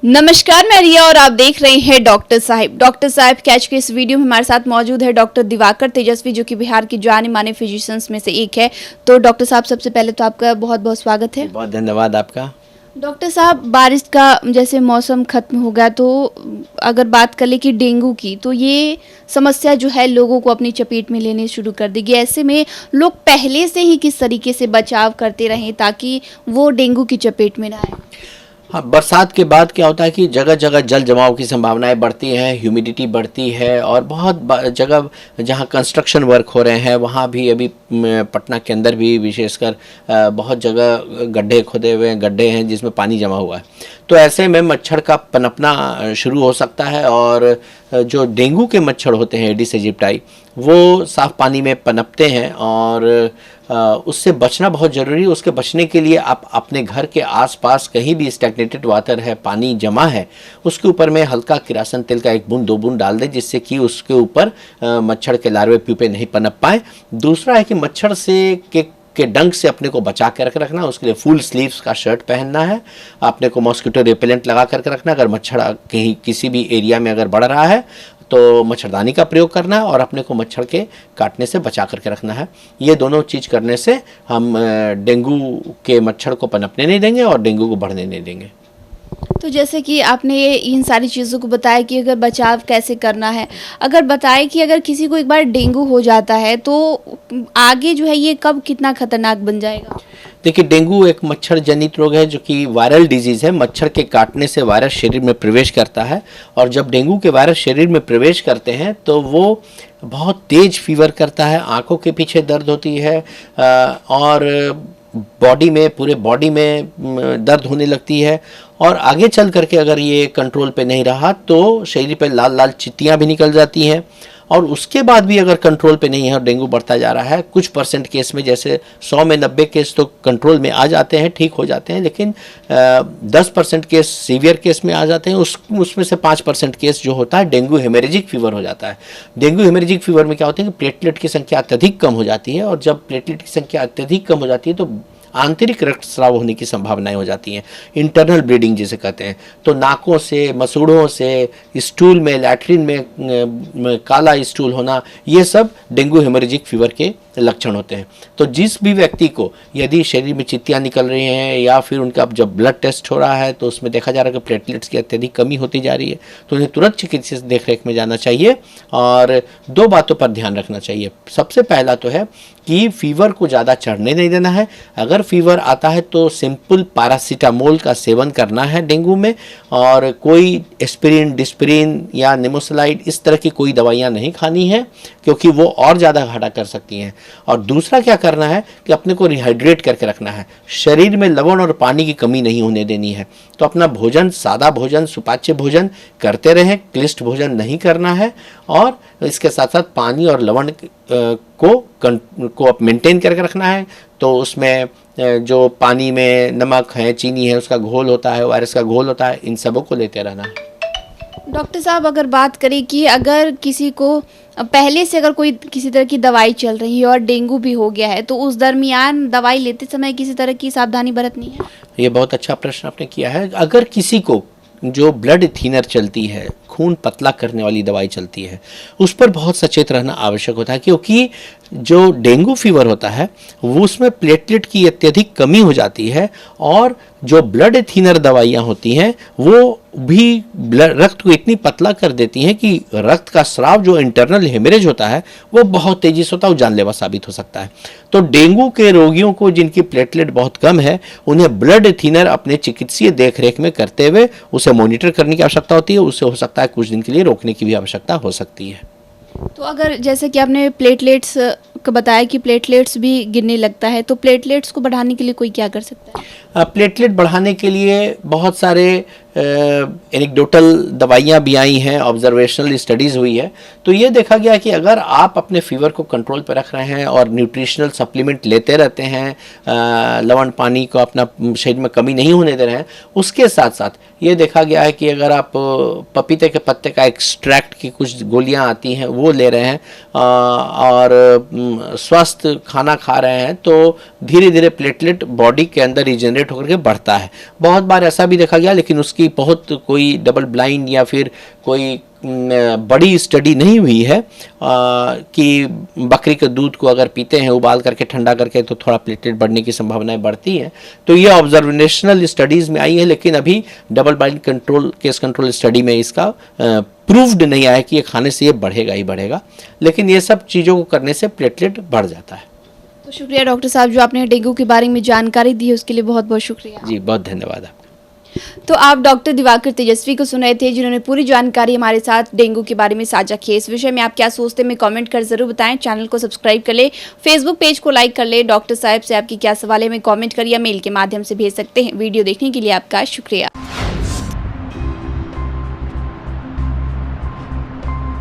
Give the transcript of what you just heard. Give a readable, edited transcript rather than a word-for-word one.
नमस्कार, मैं रिया और आप देख रहे हैं doctor Sahib. Doctor Sahib catch के इस वीडियो में हमारे साथ मौजूद है डॉक्टर दिवाकर तेजस्वी, जो कि बिहार की जाने माने फिजिशियंस में से एक है। तो डॉक्टर साहब, सबसे पहले तो आपका बहुत बहुत स्वागत है। बहुत धन्यवाद आपका। डॉक्टर साहब, बारिश का जैसे मौसम खत्म हो गया, तो अगर बात कर ले कि डेंगू की, तो ये समस्या जो है लोगों को अपनी चपेट में लेने शुरू कर देगी। ऐसे में लोग पहले से ही किस तरीके से बचाव करते रहें ताकि वो डेंगू की चपेट में ना आए? हाँ, बरसात के बाद क्या होता है कि जगह जगह जल जमाव की संभावनाएं बढ़ती हैं, ह्यूमिडिटी बढ़ती है और बहुत जगह जहां कंस्ट्रक्शन वर्क हो रहे हैं वहां भी अभी पटना के अंदर भी विशेषकर बहुत जगह गड्ढे खोदे हुए हैं, गड्ढे हैं जिसमें पानी जमा हुआ है। तो ऐसे में मच्छर का पनपना शुरू हो सकता है और जो डेंगू के मच्छर होते हैं एडिस एजिप्टाई, वो साफ़ पानी में पनपते हैं और उससे बचना बहुत ज़रूरी है। उसके बचने के लिए आप अपने घर के आसपास कहीं भी स्टैग्नेटेड वाटर है, पानी जमा है, उसके ऊपर में हल्का किरासन तेल का 1 बूंद 2 बूंद डाल दें, जिससे कि उसके ऊपर मच्छर के लार्वे प्यूपे नहीं पनप पाए। दूसरा है कि मच्छर से के डंक से अपने को बचा कर रखना, उसके लिए फुल स्लीव्स का शर्ट पहनना है, अपने को मॉस्किटो रिपेलेंट लगा कर रखना। अगर मच्छर कहीं किसी भी एरिया में अगर बढ़ रहा है तो मच्छरदानी का प्रयोग करना है और अपने को मच्छर के काटने से बचा करके रखना है। ये दोनों चीज़ करने से हम डेंगू के मच्छर को पनपने नहीं देंगे और डेंगू को बढ़ने नहीं देंगे। तो जैसे कि आपने इन सारी चीज़ों को बताया कि अगर बचाव कैसे करना है, अगर बताएं कि अगर किसी को एक बार डेंगू हो जाता है तो आगे जो है ये कब कितना खतरनाक बन जाएगा? देखिए, डेंगू एक मच्छर जनित रोग है जो कि वायरल डिजीज़ है। मच्छर के काटने से वायरस शरीर में प्रवेश करता है और जब डेंगू के वायरस शरीर में प्रवेश करते हैं तो वो बहुत तेज फीवर करता है, आंखों के पीछे दर्द होती है और बॉडी में, पूरे बॉडी में दर्द होने लगती है। और आगे चल करके अगर ये कंट्रोल पे नहीं रहा तो शरीर पे लाल लाल चित्तियाँ भी निकल जाती हैं और उसके बाद भी अगर कंट्रोल पे नहीं है और डेंगू बढ़ता जा रहा है, कुछ परसेंट केस में, जैसे 100 में 90 केस तो कंट्रोल में आ जाते हैं, ठीक हो जाते हैं, लेकिन 10% केस सीवियर केस में आ जाते हैं। उसमें से 5% केस जो होता है डेंगू हेमरेजिक फीवर हो जाता है। डेंगू हेमरेजिक फीवर में क्या होता है कि प्लेटलेट की संख्या अत्यधिक कम हो जाती है और जब प्लेटलेट की संख्या अत्यधिक कम हो जाती है तो आंतरिक रक्तस्राव होने की संभावनाएं हो जाती हैं, इंटरनल ब्लीडिंग जिसे कहते हैं। तो नाकों से, मसूड़ों से, स्टूल में, लैट्रिन में काला स्टूल होना, ये सब डेंगू हेमरेजिक फीवर के लक्षण होते हैं। तो जिस भी व्यक्ति को यदि शरीर में चित्तियाँ निकल रही हैं या फिर उनका जब ब्लड टेस्ट हो रहा है तो उसमें देखा जा रहा है कि प्लेटलेट्स की अत्यधिक कमी होती जा रही है, तो उन्हें तुरंत चिकित्सक देखरेख में जाना चाहिए और 2 बातों पर ध्यान रखना चाहिए। सबसे पहला तो है कि फीवर को ज़्यादा चढ़ने नहीं देना है। अगर फीवर आता है तो सिंपल पैरासीटामोल का सेवन करना है डेंगू में, और कोई एस्पिरिन, डिस्पिरिन या निमोसलाइड इस तरह की कोई दवाइयाँ नहीं खानी है क्योंकि वो और ज़्यादा घाटा कर सकती हैं। और दूसरा क्या करना है कि अपने को रिहाइड्रेट करके रखना है, शरीर में लवण और पानी की कमी नहीं होने देनी है। तो अपना भोजन, सादा भोजन, सुपाच्य भोजन करते रहें, क्लिष्ट भोजन नहीं करना है और इसके साथ साथ पानी और लवण को मेंटेन करके रखना है। तो उसमें जो पानी में नमक है, चीनी है, उसका घोल होता है, वायरस का घोल होता है, इन सबों को लेते रहना है। डॉक्टर साहब, अगर बात करें कि अगर किसी को पहले से अगर कोई किसी तरह की दवाई चल रही है और डेंगू भी हो गया है, तो उस दरमियान दवाई लेते समय किसी तरह की सावधानी बरतनी है? ये बहुत अच्छा प्रश्न आपने किया है। अगर किसी को जो ब्लड थिनर चलती है, खून पतला करने वाली दवाई चलती है, उस पर बहुत सचेत रहना आवश्यक होता है क्योंकि जो डेंगू फीवर होता है वो उसमें प्लेटलेट की अत्यधिक कमी हो जाती है और जो ब्लड थिनर दवाइयाँ होती हैं वो भी रक्त को इतनी पतला कर देती हैं कि रक्त का स्राव, जो इंटरनल हेमरेज होता है, वो बहुत तेजी से होता है, वो जानलेवा साबित हो सकता है। तो डेंगू के रोगियों को जिनकी प्लेटलेट बहुत कम है, उन्हें ब्लड थिनर अपने चिकित्सीय देखरेख में करते हुए उसे मॉनिटर करने की आवश्यकता होती है। उससे हो सकता है कुछ दिन के लिए रोकने की भी आवश्यकता हो सकती है। तो अगर जैसे कि आपने प्लेटलेट्स का बताया कि प्लेटलेट्स भी गिरने लगता है, तो प्लेटलेट्स को बढ़ाने के लिए कोई क्या कर सकता है? प्लेटलेट बढ़ाने के लिए बहुत सारे एनेक्डोटल दवाइयाँ भी आई हैं, ऑब्जर्वेशनल स्टडीज़ हुई है। तो ये देखा गया कि अगर आप अपने फीवर को कंट्रोल पर रख रहे हैं और न्यूट्रिशनल सप्लीमेंट लेते रहते हैं, लवण पानी को अपना शरीर में कमी नहीं होने दे रहे हैं, उसके साथ साथ ये देखा गया है कि अगर आप पपीते के पत्ते का एक्सट्रैक्ट की कुछ गोलियां आती हैं वो ले रहे हैं और स्वस्थ खाना खा रहे हैं तो धीरे धीरे प्लेटलेट बॉडी के अंदर रिजेनरेट होकर के बढ़ता है। बहुत बार ऐसा भी देखा गया, लेकिन उसकी बहुत कोई डबल ब्लाइंड या फिर कोई बड़ी स्टडी नहीं हुई है कि बकरी के दूध को अगर पीते हैं उबाल करके ठंडा करके तो थोड़ा प्लेटलेट बढ़ने की संभावनाएं बढ़ती हैं। तो ये ऑब्जर्वेशनल स्टडीज़ में आई है, लेकिन अभी double blind case control study में इसका प्रूव्ड नहीं आया कि ये खाने से ये बढ़ेगा ही बढ़ेगा, लेकिन ये सब चीज़ों को करने से प्लेटलेट बढ़ जाता है। तो शुक्रिया डॉक्टर साहब, जो आपने डेंगू के बारे में जानकारी दी है उसके लिए बहुत बहुत शुक्रिया। जी, बहुत धन्यवाद आपका। तो आप डॉक्टर दिवाकर तेजस्वी को सुन रहे थे, जिन्होंने पूरी जानकारी हमारे साथ डेंगू के बारे में साझा की। इस विषय में आप क्या सोचते हैं, कमेंट कर जरूर बताएं। चैनल को सब्सक्राइब कर ले, फेसबुक पेज को लाइक कर ले। डॉक्टर साहब से आपकी क्या सवाल है, हमें कमेंट कर या मेल के माध्यम से भेज सकते हैं। वीडियो देखने के लिए आपका शुक्रिया।